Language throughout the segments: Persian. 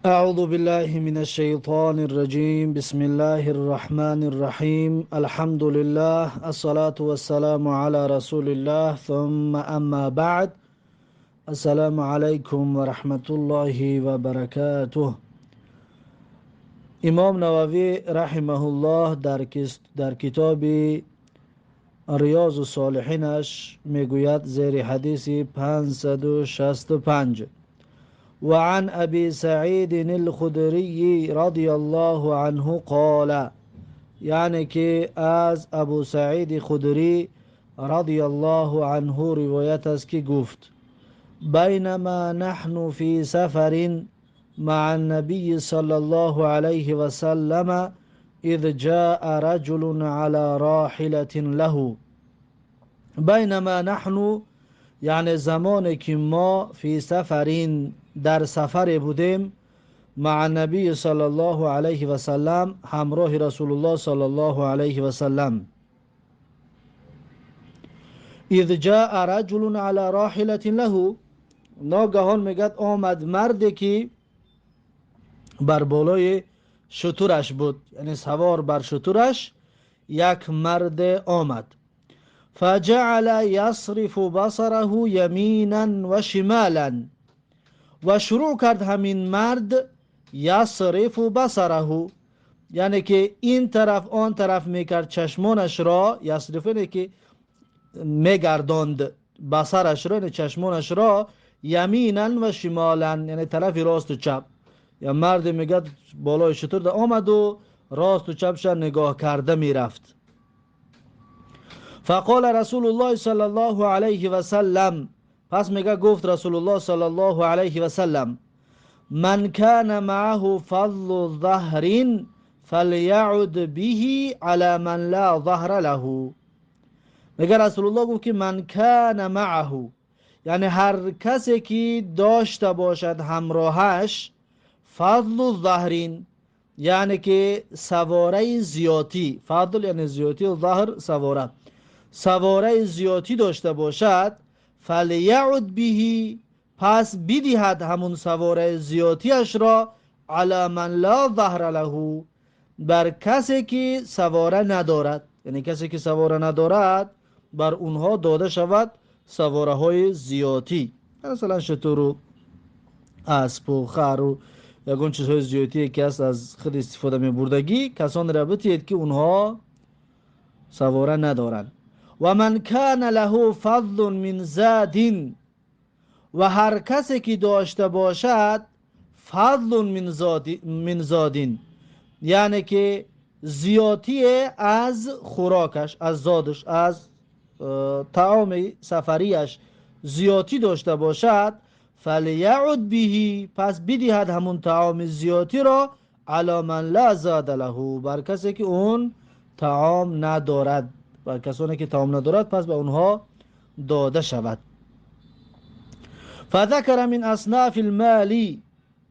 أعوذ بالله من الشيطان الرجيم بسم الله الرحمن الرحيم الحمد لله الصلاة والسلام على رسول الله ثم أما بعد السلام عليكم ورحمة الله وبركاته. امام نووی رحمه الله در کتاب ریاض الصالحینش میگوید زیر حدیث 565: وعن أبي سعيد الخدري رضي الله عنه قال، یعنی که از ابو سعید خدری رضی الله عنه روایت است که گفت: بينما نحن في سفر مع النبي صلى الله عليه وسلم إذ جاء رجل على راحلة له. بينما نحن یعنی زمانی که ما فی سفرین در سفر بودیم مع نبی صلی الله علیه و سلم همراه رسول الله صلی الله علیه و سلم. اذ جاء رجل على راحلة له، ناگهان میگد آمد مردی که بر بالای شترش بود، یعنی سوار بر شترش یک مرد آمد. فجعل يصرف بصره يمينا و شمالا، و شروع کرد همین مرد یصرف بصره، یعنی که این طرف آن طرف میکرد چشمانش را، یصرف اینه که میگرداند بصرش را، یعنی چشمانش را، یمینا و شمالا یعنی طرف راست و چپ. یا مرد میگد بالای شتر ده آمد و راست و چپش نگاه کرده میرفت. فقال رسول الله صلی الله علیه و سلم، پس میگه گفت رسول الله صلی الله علیه و سلم: من کان معه فضل ظهر فلیعد به علی من لا ظهر له. میگه رسول الله گفت که من کان معه، یعنی هر کسی که داشته باشد همراهش فضل ظهرین، یعنی که سواره زیاتی، فضل یعنی زیاتی و ظهر سواره، سواره زیاتی داشته باشد، فلیعد به، پس بدهد همون سواره زیاتیش را، علی من لا ظهر له، بر کسی که سواره ندارد، یعنی کسی که سواره ندارد بر اونها داده شود سواره های زیاتی، مثلا شتر و اسب و خر و یگون چیزهای زیاتی که است از خود استفاده می بردگی، کسان را بتید که اونها سواره ندارند. و من کان له فضل من زاد، و هر کسی که داشته باشد فضل من زادین، یعنی که زیاتی از خوراکش، از زادش، از طعام سفریش زیاتی داشته باشد، فلیعد به، پس بدهد همون طعام زیاتی را، علی من لا زاد له، بر کسی که اون طعام ندارد، بر کسانی که طعام ندارد پس به اونها داده شود. فذکر من اصناف المالی،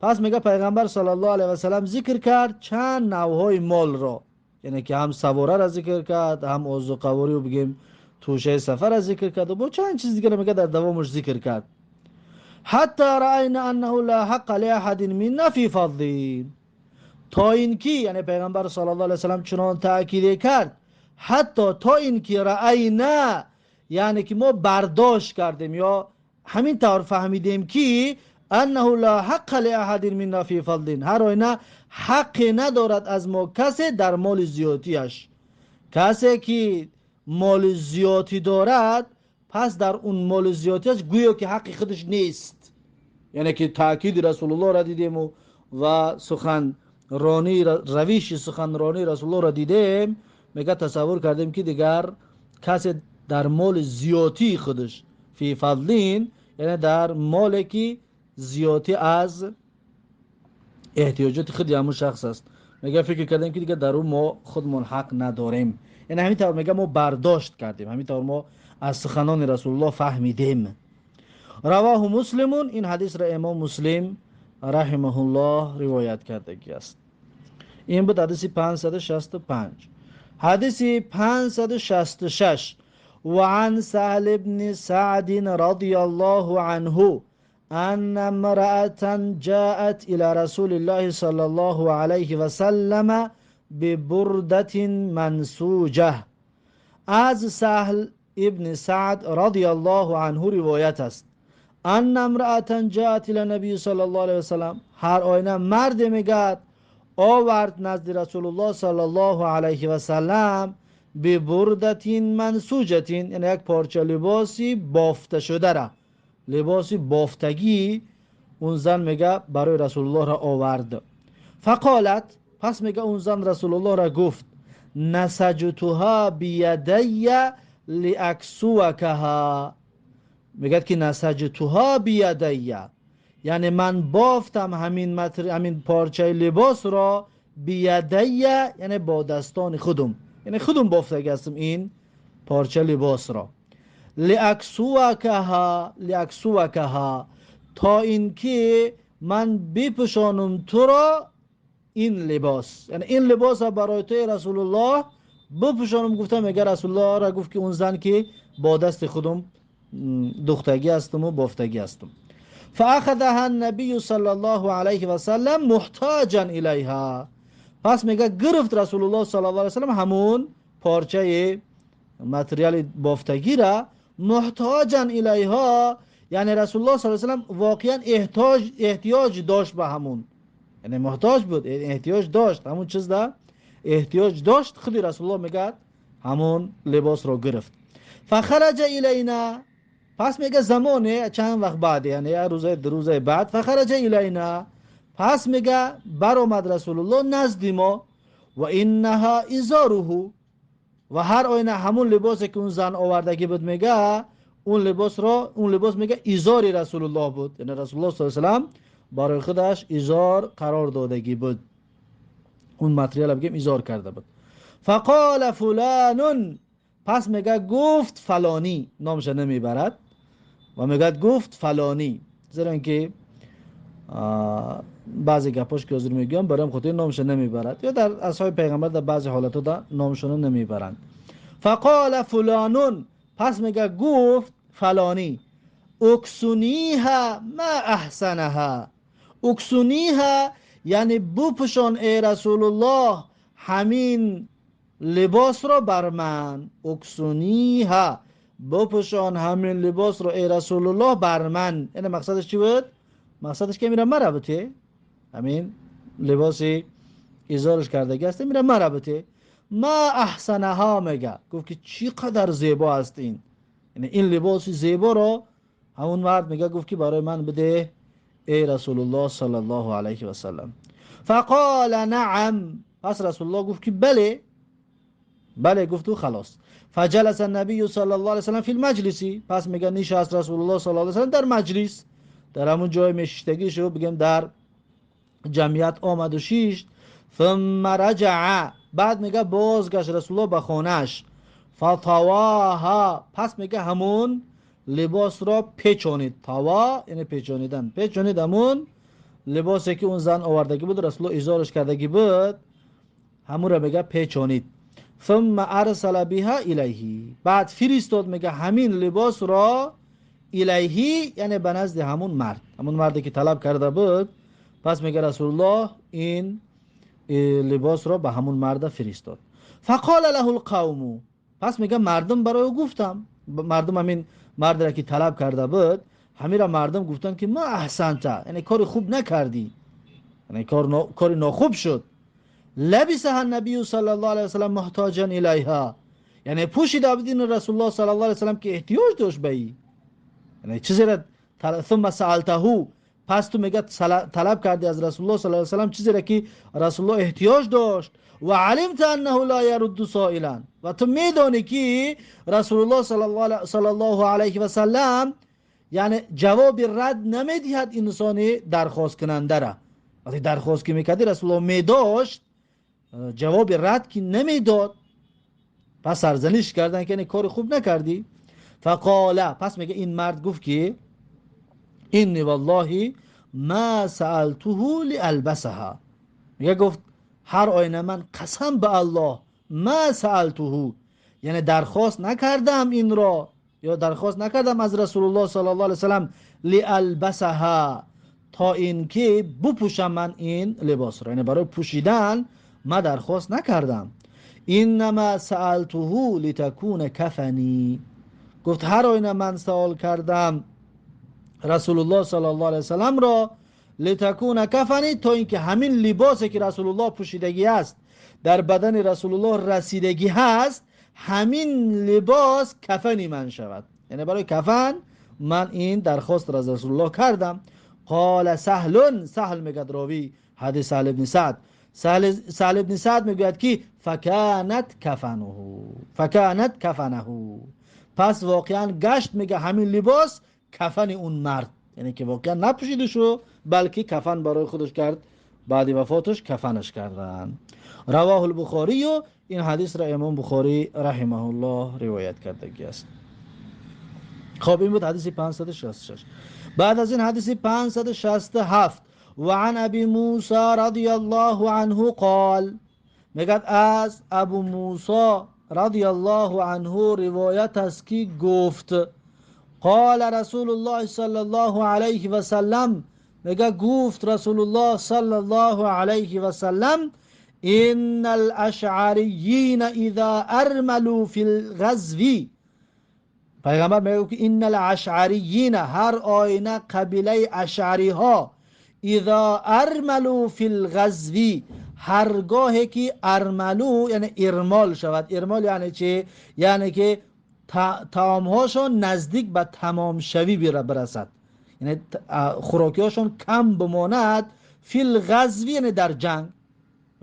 پس میگه پیغمبر صلی الله علیه و سلم ذکر کرد چند نوعهای مال را، یعنی که هم سواره را ذکر کرد، هم عضو قواری و بگیم توشه سفر را ذکر کرد و با چند چیز دیگه میگه در دوامش ذکر کرد. حتی رأینا انه لا حق لاحد منا فی فضل، تا اینکه یعنی پیغمبر صلی الله علیه و سلم چنان تاکید کرد، حتی تا اینکه رأینا، یعنی که ما برداشت کردیم یا همین طور فهمیدیم که انه لا حق لاحد منا فی فضل، هر آینه حق ندارد از ما کسی در مال زیاتیش. کسی که مال زیاتی دارد پس در اون مال زیاتیش گویا که حق خودش نیست، یعنی که تاکید رسول الله را دیدیم و سخنرانی رویش سخنرانی رسول الله را دیدیم، میگه تصور کردیم که دیگر کسی در مال زیاتی خودش فی فضلین، یعنی در مالی که زیاتی از احتیاجات خود همون شخص است، میگه فکر کردیم که دیگه در اون ما خودمون حق نداریم، یعنی همین طور میگه ما برداشت کردیم، همین طور ما از سخنان رسول الله فهمیدیم. رواه مسلمون، این حدیث را امام مسلم رحمه الله روایت کرده است. این بود حدیث 565. حدیث 566: وعن سهل بن سعد رضي الله عنه ان امرأة جاءت الى رسول الله صلی الله علیه و سلم ببردة منسوجه. از سهل ابن سعد رضی الله عنه روایت است ان امرأة جاءت الى نبی صلی الله علیه و سلم، هر آینه مرد میگد آورد نزد رسول الله صلی الله علیه و سلم ببردة منسوجة، یعنی یک پارچه لباسی بافته شده را، لباسی بافتگی اون زن میگه برای رسول الله را آورد. فقالت، پس میگه اون زن رسول الله را گفت نسجتها بیدی لاکسوکها، میگه که نسجتها بیدی، یعنی من بافتم همین پارچه لباس را بیدی، یعنی با دستان خودم، یعنی خودم بافتگی هستم این پارچه لباس را. لاکسوکها تا اینکه من بپوشانم تو را این لباس، یعنی این لباس برای تو رسول الله بپوشانم. گفتم اگر رسول الله را گفت که اون زن که با دست خودم دختگی هستم و بافتگی هستم. فاخذها النبی صلی الله علیه و سلم محتاجا الیها، پس میگه گرفت رسول الله صلی الله علیه و سلم همون پارچه متریال بافتگی را محتاجا الیها، یعنی رسول الله صلی الله علیه و سلم واقعا احتیاج داشت به همون، یعنی محتاج بود، احتیاج داشت همون چیز دا احتیاج داشت. خود رسول الله میگه همون لباس رو گرفت. فخرج الینا، پس میگه زمانه چند وقت بعد، یعنی یه روزه دو روزه بعد، فخرج الینا، پس میگه برآمد رسول الله نزد ما و انها ازاره، و هر آینه همون لباسی که اون زن آوردگی بود میگه اون لباس میگه ازار رسول الله بود، یعنی رسول الله صلی الله علیه و سلم برای خودش ازار قرار دادگی بود، اون متریال بگیم ازار کرده بود. فقال فلان، پس میگه گفت فلانی، نامش نمیبرد و میگه گفت فلانی، زیرا اینکه بعضی گپاش که حضور میگم برام خودی نامش نمیبرد، یا در اصحاب پیغمبر در بعضی حالاتو دا نامشون نمیبرند. فقال فلانون، پس میگه گفت فلانی اکسونیها ما احسنها، اکسونیها یعنی بپوشان ای رسول الله همین لباس رو بر من، اکسونیها بپوشان همین لباس رو ای رسول الله بر من، یعنی مقصدش چی بود؟ مقصدش که میره مربوطه همین لباسی ازارش کردگی هسته میره مربوطه. ما احسنها میگه گفت که چی قدر زیبا است این، یعنی این لباسی زیبا رو همون مرد میگه گفت که برای من بده ای رسول الله صلی الله علیه و سلم. فقال نعم، پس رسول الله گفت که بله بله، گفت و خلاص. فجلس النبی صلی الله علیه و سلم فی المجلسی، پس میگه نشست رسول الله صلی الله علیه و سلم در مجلس، در همون جای نشستگی شو بگیم در جمعیت آمد و شیشت. ثم رجع، بعد میگه بازگشت رسول الله به خانهش. فطواها، پس میگه همون لباس را پیچونید، طوا یعنی پیچونیدن، پیچونید همون لباسی که اون زن آوردگی بود رسول الله ازارش کردگی بود همون را میگه پیچونید. ثم ارسل بها الیه، بعد فرستاد میگه همین لباس را الیه، یعنی به نزد همون مرد، همون مردی که طلب کرده بود. پس میگه رسول الله این لباس را به همون مرد فرستاد. فقال له القوم، پس میگه مردم برای گفتم، مردم همین مرد را که طلب کرده بود همین را مردم گفتن که ما احسنت، یعنی کار خوب نکردی، یعنی کار ناخوب شد. لبسها النبی صلی الله علیه و سلم محتاجا الیها، یعنی پوشیده بود این رسول الله صلی الله علیه و سلم که احتیاج داشت به این، یعنی چیزی را ثم سألته، پس تو میگه طلب کردی از رسول الله صلی الله علیه و سلم چیزی را که رسول الله احتیاج داشت. و علمت انه لا يرد سائلا، و تو میدانی که رسول الله صلی الله علیه و سلم یعنی جواب رد نمیدهد انسان درخواست کننده را، وقتی درخواست که میکردی رسول الله میداشت جواب رد که نمیداد، پس سرزنش کردن که کار خوب نکردی. فقال، پس میگه این مرد گفت که اینی والله ما سألته لألبسها، میگه گفت هر آینه من قسم به الله ما سألته، یعنی درخواست نکردم این را یا درخواست نکردم از رسول الله صلی الله علیه وسلم لالبسها، تا اینکه بپوشم من این لباس را، یعنی برای پوشیدن من درخواست نکردم. انما سألته لتكون کفنی، گفت هر آینه من سوال کردم رسول الله صلی الله علیه وسلم را لتكون کفنی، تا اینکه همین لباسی که رسول الله پوشیدگی است در بدن رسول الله رسیدگی هست، همین لباس کفنی من شود، یعنی برای کفن من این درخواست را از رسول الله کردم. قال سهل میگد راوی حدیث سهل ابن سعد، سهل ابن سعد میگوید که فکانت کفنه، پس واقعا گشت میگه همین لباس کفن اون مرد، یعنی که واقعا نپوشیده شو بلکه کفن برای خودش کرد، بعد وفاتش کفنش کردن. رواه البخاری، و این حدیث را امام بخاری رحمه الله روایت کرده است. خب این بود حدیث 566. بعد از این حدیث 567، و عن ابی موسی رضی الله عنه قال، میگد از ابو موسی رضی الله عنه روایت است که گفت قال رسول الله صلی الله علیه و سلم، میگه گفت رسول الله صلی الله علیه و سلم ان الاشعریین اذا ارملوا فی الغزو، پیغمبر میگه که ان الاشعریین، هر آینه قبیله اشعری ها، اذا ارملوا فی الغزو، هرگاهی که ارملو یعنی ارمال شود. ارمال یعنی چه؟ یعنی که طعام هاشون نزدیک به تمام شوی برسد، یعنی خوراکی هاشون کم بماند. فی الغزو یعنی در جنگ،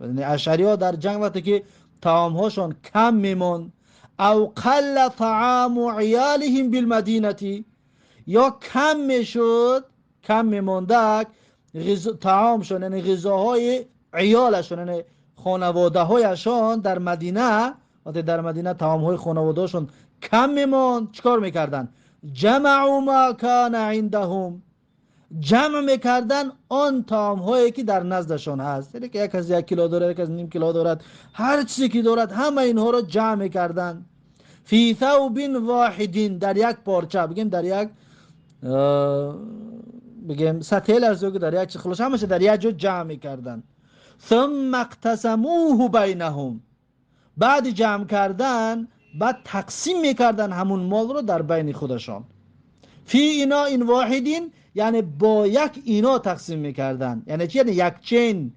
یعنی اشعری ها در جنگ وقتی که طعام هاشون کم میموند. او قل طعام عیالهم بالمدینه، یا کم میشد، کم میموندک طعامشون، یعنی غذاهای عیالشون، یعنی خانواده هایشون در مدینه، وقتی در مدینه طعام های خانواده هاشون کم میموند، چیکار میکردن؟ جمعوا ما کان عندهم، جمع میکردن آن طعام هایی که در نزدشان هست، یعنی که یک از 1 کیلو دارد، یک از نیم کیلو دارد، هر چیزی که دارد همه اینها رو جمع میکردن. فی ثوب واحد، در یک پارچه، بگیم در یک بگیم ستیل از که در یک چخلوش، همشه در یک جا جمع میکردن. ثم اقتسموه بینهم، بعد جمع کردن بعد تقسیم میکردن همون مال رو در بین خودشان. فی اینا این واحدین، یعنی با یک اینا تقسیم میکردن. یعنی چی؟ یعنی یک چین،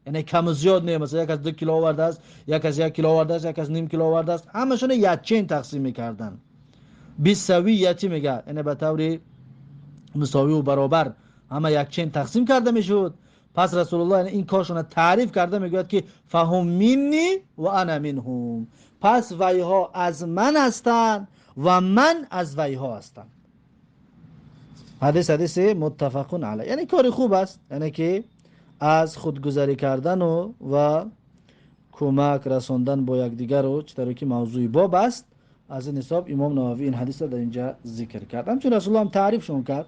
یعنی کم و زیاد نه، مثلا یک از 2 کیلو آورده است، یک از 1 کیلو آورده است، یک از نیم کیلو آورده است، همشون یک چین تقسیم میکردن. بیسویتی میگه، یعنی به طور مساوی و برابر همه یک چین تقسیم کرده میشد. پس رسول الله این کارشون تعریف کرده، میگوید که فهم منی و انا منهم، پس ویها از من هستند و من از ویها هستم. حدیث متفقون علیه، یعنی کار خوب است، یعنی که از خودگذری کردن و کمک رساندن با یکدیگر رو، چطوری که موضوع باب است، از این حساب امام نووی این حدیث رو در اینجا ذکر کرد. همچنین رسول الله هم تعریفشون کرد،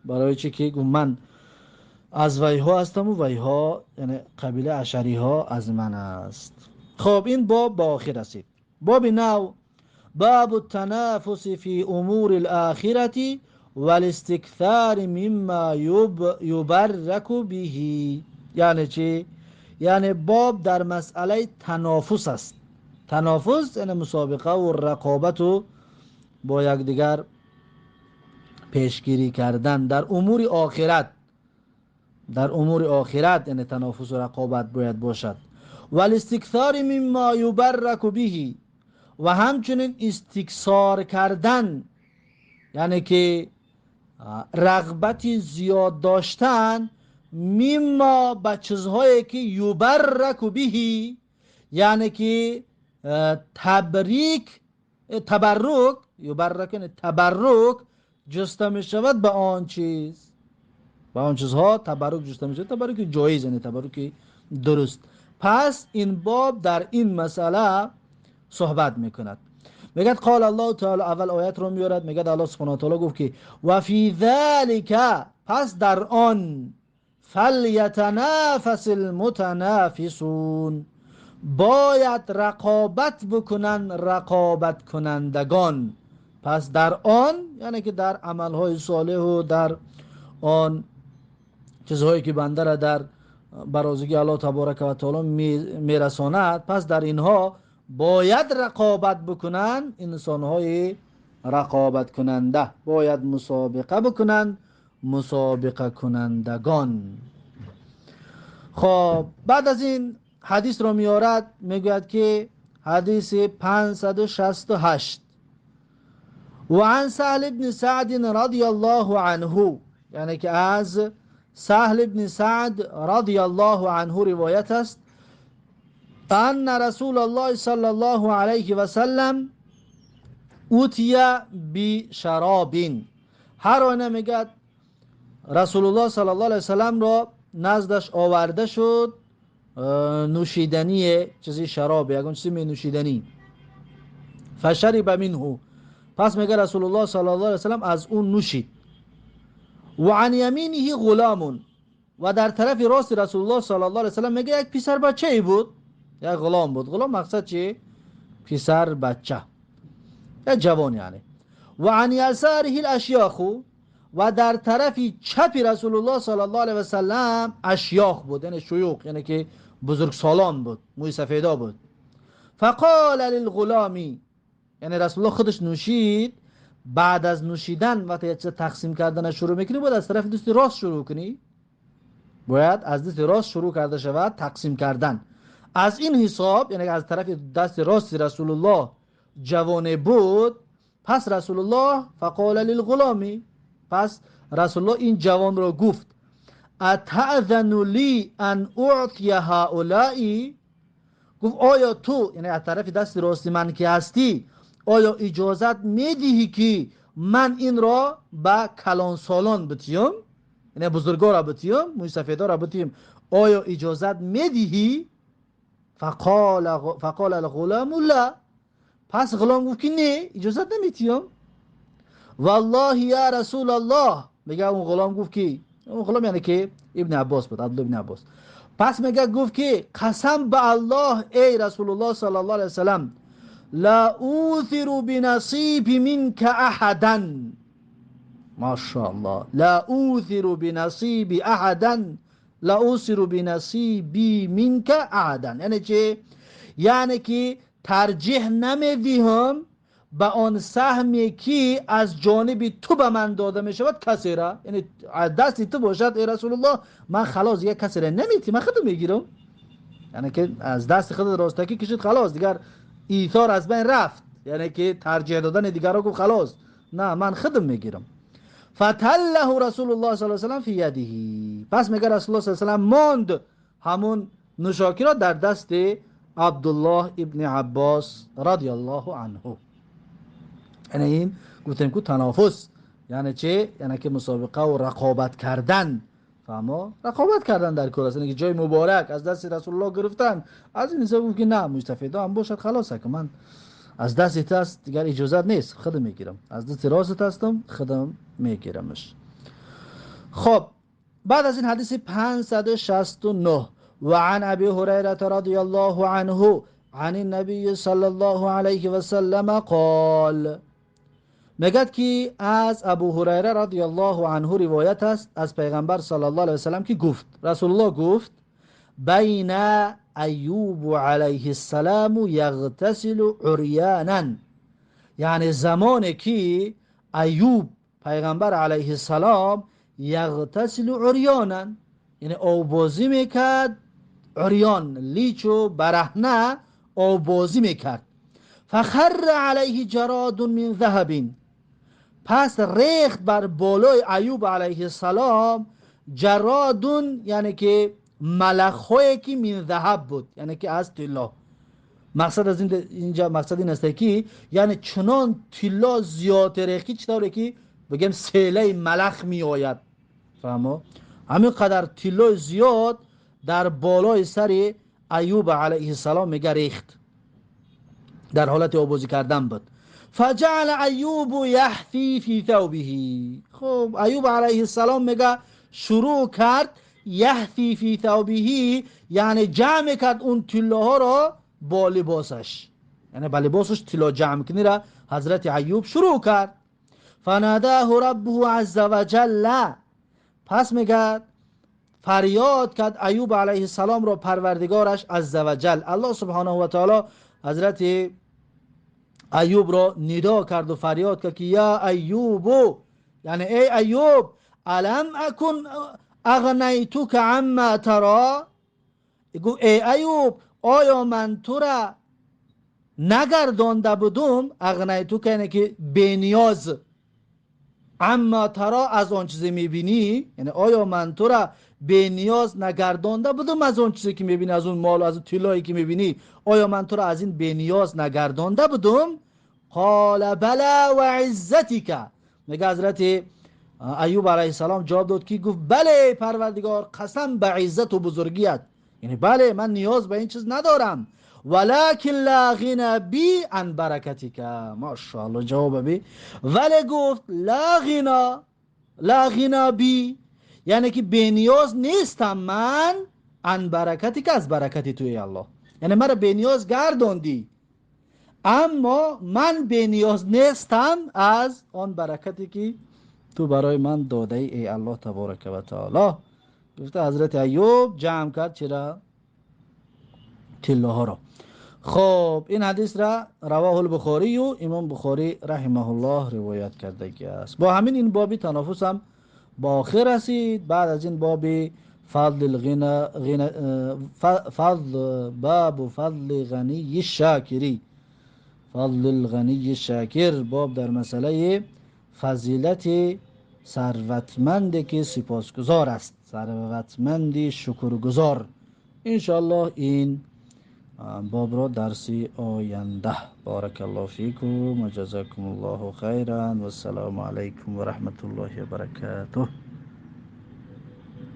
برای چی که من از ویها هستم و ویها یعنی قبیله اشعری ها از من است. خب این باب با آخر رسید. باب نو، باب التنافس فی امور الاخرة والاستكثار مما یبرک به. یعنی چی؟ یعنی باب در مسئله تنافس است. تنافس یعنی مسابقه و رقابت و با یکدیگر پیشگیری کردن در امور آخرت. در امور آخرت یعنی تنافس و رقابت باید باشد. والاستکثار مما یبرک به، و همچنین استکثار کردن، یعنی که رغبت زیاد داشتن، مما به چیزهایی که یبرک به، یعنی که تبرک یبرک یعنی تبرک جسته می شود به آن چیز، به آن چیزها تبرک جسته می شود، تبرک جایز یعنی تبرک درست. پس این باب در این مسئله صحبت میکند. میگه قال الله تعالی، اول آیت رو میارد، میگه الله سبحانه و تعالی گفت که و فی ذلک، پس در آن، فلیتنافس المتنافسون، باید رقابت بکنن رقابت کنندگان. پس در آن یعنی که در عملهای صالح و در آن چیزهایی که بنده را در برازگی الله تبارک و تعالی میرساند، پس در اینها باید رقابت بکنند. انسانهای رقابت کننده باید مسابقه بکنند، مسابقه کنندگان. خب بعد از این حدیث را میارد، میگوید که حدیث 568 و عن سهل بن سعد رضی الله عنه، یعنی که از سهل بن سعد رضی الله عنه روایت است، ان رسول الله صلی الله علیه و سلم اوتی بشراب. هر آنه میگد رسول الله صلی الله علیه و سلم را نزدش آورده شد نوشیدنی چیزی شراب، یگان چیزی می نوشیدنی. فشرب منه، پس میگه رسول الله صلی الله علیه و سلم از اون نوشید. و عن یمینه غلام، و در طرف راست رسول الله صلی الله علیه و سلم میگه یک پسر بچه ای بود، یک غلام بود. غلام مقصد چی؟ پسر بچه، یک جوان یعنی. و عن یساره الاشیاخ، و در طرف چپ رسول الله صلی الله علیه و سلم اشیاخ بود، یعنی شیوخ، یعنی که بزرگ سالان بود، موی سفیدا بود. فقال للغلامی، یعنی رسول الله خودش نوشید. بعد از نوشیدن وقتی یک چیز تقسیم کردن شروع میکنی، باید از طرف دست راست شروع کنی، باید از دست راست شروع کرده شود تقسیم کردن. از این حساب، یعنی از طرف دست راست رسول الله جوانه بود، پس رسول الله فقال للغلامی، پس رسول الله این جوان را گفت اتأذن لی ان اعطی هؤلاء، گفت آیا تو، یعنی از طرف دست راست من که هستی، آیا اجازت میدهی که من این را به کلان سالان بتیم، یعنی بزرگا را بتیم، موی سفیدا را بتیم، آیا اجازت میدهی؟ فقال الغلام لا، پس غلام گفت که نه، اجازت نمیتیم. والله یا رسول الله، میگه اون غلام گفت که، اون غلام یعنی که ابن عباس بود، عبدالله ابن عباس. پس میگه گفت که قسم به الله ای رسول الله صلی الله علیه وسلم، لا اوثر بنصیب منک احدا، ماشاءالله، لا اوثر بنصیب احدا، لا اوثر بنصیبی منک احدا، یعنی چه؟ یعنی که ترجیح نمیدهم به آن سهمی که از جانب تو به من داده می شود کسی را، یعنی دست تو باشد ای رسول الله، من خلاص یک کسی را نمیتی، من خودم میگیرم، یعنی که از دست خود راستکی کشید خلاص دیگر ایثار از بین رفت، یعنی که ترجیح دادن دیگر را گفت خلاص نه من خودم میگیرم. فتله رسول الله صلی الله علیه و سلم فی یده، پس میگه رسول الله صلی الله علیه و سلم ماند همون نوشاکی را در دست عبدالله ابن عباس رضی الله عنه. یعنی این گفتیم که تنافس یعنی چه؟ یعنی که مسابقه و رقابت کردن، فهمو؟ رقابت کردن در کار است، یعنی که جای مبارک از دست رسول الله گرفتن. از این حساب گفت که نه مستفیدا هم باشد خلاصه که من از دست هست دیگر اجازت نیست، خودم میگیرم، از دست راست هستم خودم میگیرمش. خب بعد از این حدیث 569 و عن ابی هریره رضی الله عنه عن النبی صلی الله علیه و سلم قال، میگد که از ابو هریره رضی الله عنه روایت است از پیغمبر صلی الله علیه و سلم که گفت، رسول الله گفت بین ایوب علیه السلام یغتسل عریانا، یعنی زمانی که ایوب پیغمبر علیه السلام یغتسل عریانا، یعنی آبازی میکرد عریان، لیچ و برهنه آبازی میکرد. فخر علیه جراد من ذهب، پس ریخت بر بالای ایوب علیه السلام جرادون، یعنی که ملخ‌هایی که من ذهب بود، یعنی که از طلا. مقصد از اینجا مقصد این است که یعنی چنان طلا زیاد ریختی چطوره که بگم سیله ملخ می آید، فهمو؟ همین قدر طلا زیاد در بالای سر ایوب علیه السلام میگه ریخت، در حالت آبازی کردن بود. فجعل ایوب یحفی فی ثوبه، خب ایوب علیه السلام میگه شروع کرد یحفی فی ثوبه، یعنی جمع کرد اون طلاها را با لباسش، یعنی با لباسش طلا جمع کنی را حضرت ایوب شروع کرد. فناداه ربه عز وجل، پس میگه فریاد کرد ایوب علیه السلام را پروردگارش عز وجل. الله سبحانه و تعالی حضرت ایوب را ندا کرد و فریاد کرد که یا ایوب، یعنی ای ایوب، الم اکن اغنیتک عما ترى، گو ای ایوب آیا من تو را نگردانده بودم، اغنیتک یعنی که بینیاز، اما ترا از آن چیزی میبینی، یعنی آیا من تو را به نیاز نگردانده بودم از اون چیزی که میبینی، از اون مال و از اون طلایی که میبینی، آیا من تو را از این به نیاز نگردانده بودم؟ قال بلا و عزتک، میگه حضرت ایوب علیه السلام جواب داد که گفت بله پروردگار، قسم به عزت و بزرگیت، یعنی بله من نیاز به این چیز ندارم، ولکن لا غنى بی عن برکتک. ماشاءالله جواب بی، ولی گفت لا غنى بی، یعنی که بینیاز نیستم من عن برکتک، از برکتی توی الله، یعنی مرا بینیاز گرداندی، اما من بینیاز نیستم از آن برکتی که تو برای من داده ای الله تبارک و تعالی. گفته حضرت ایوب جمع کرد چرا؟ طلاها را. خب این حدیث را رواه البخاری و امام بخاری رحمه الله روایت کرده است. با همین این بابی تنافس هم با آخر رسید. بعد از این بابی باب فضل غنی شاکری، فضل الغنی شاکر، باب در مسئله فضیلت ثروتمندی که سپاسگزار است، ثروتمندی شکرگزار. انشاءالله این باب را درسی آینده. بارک الله فیکم و جزاکم الله خیرا و السلام علیکم و رحمت الله و برکاته.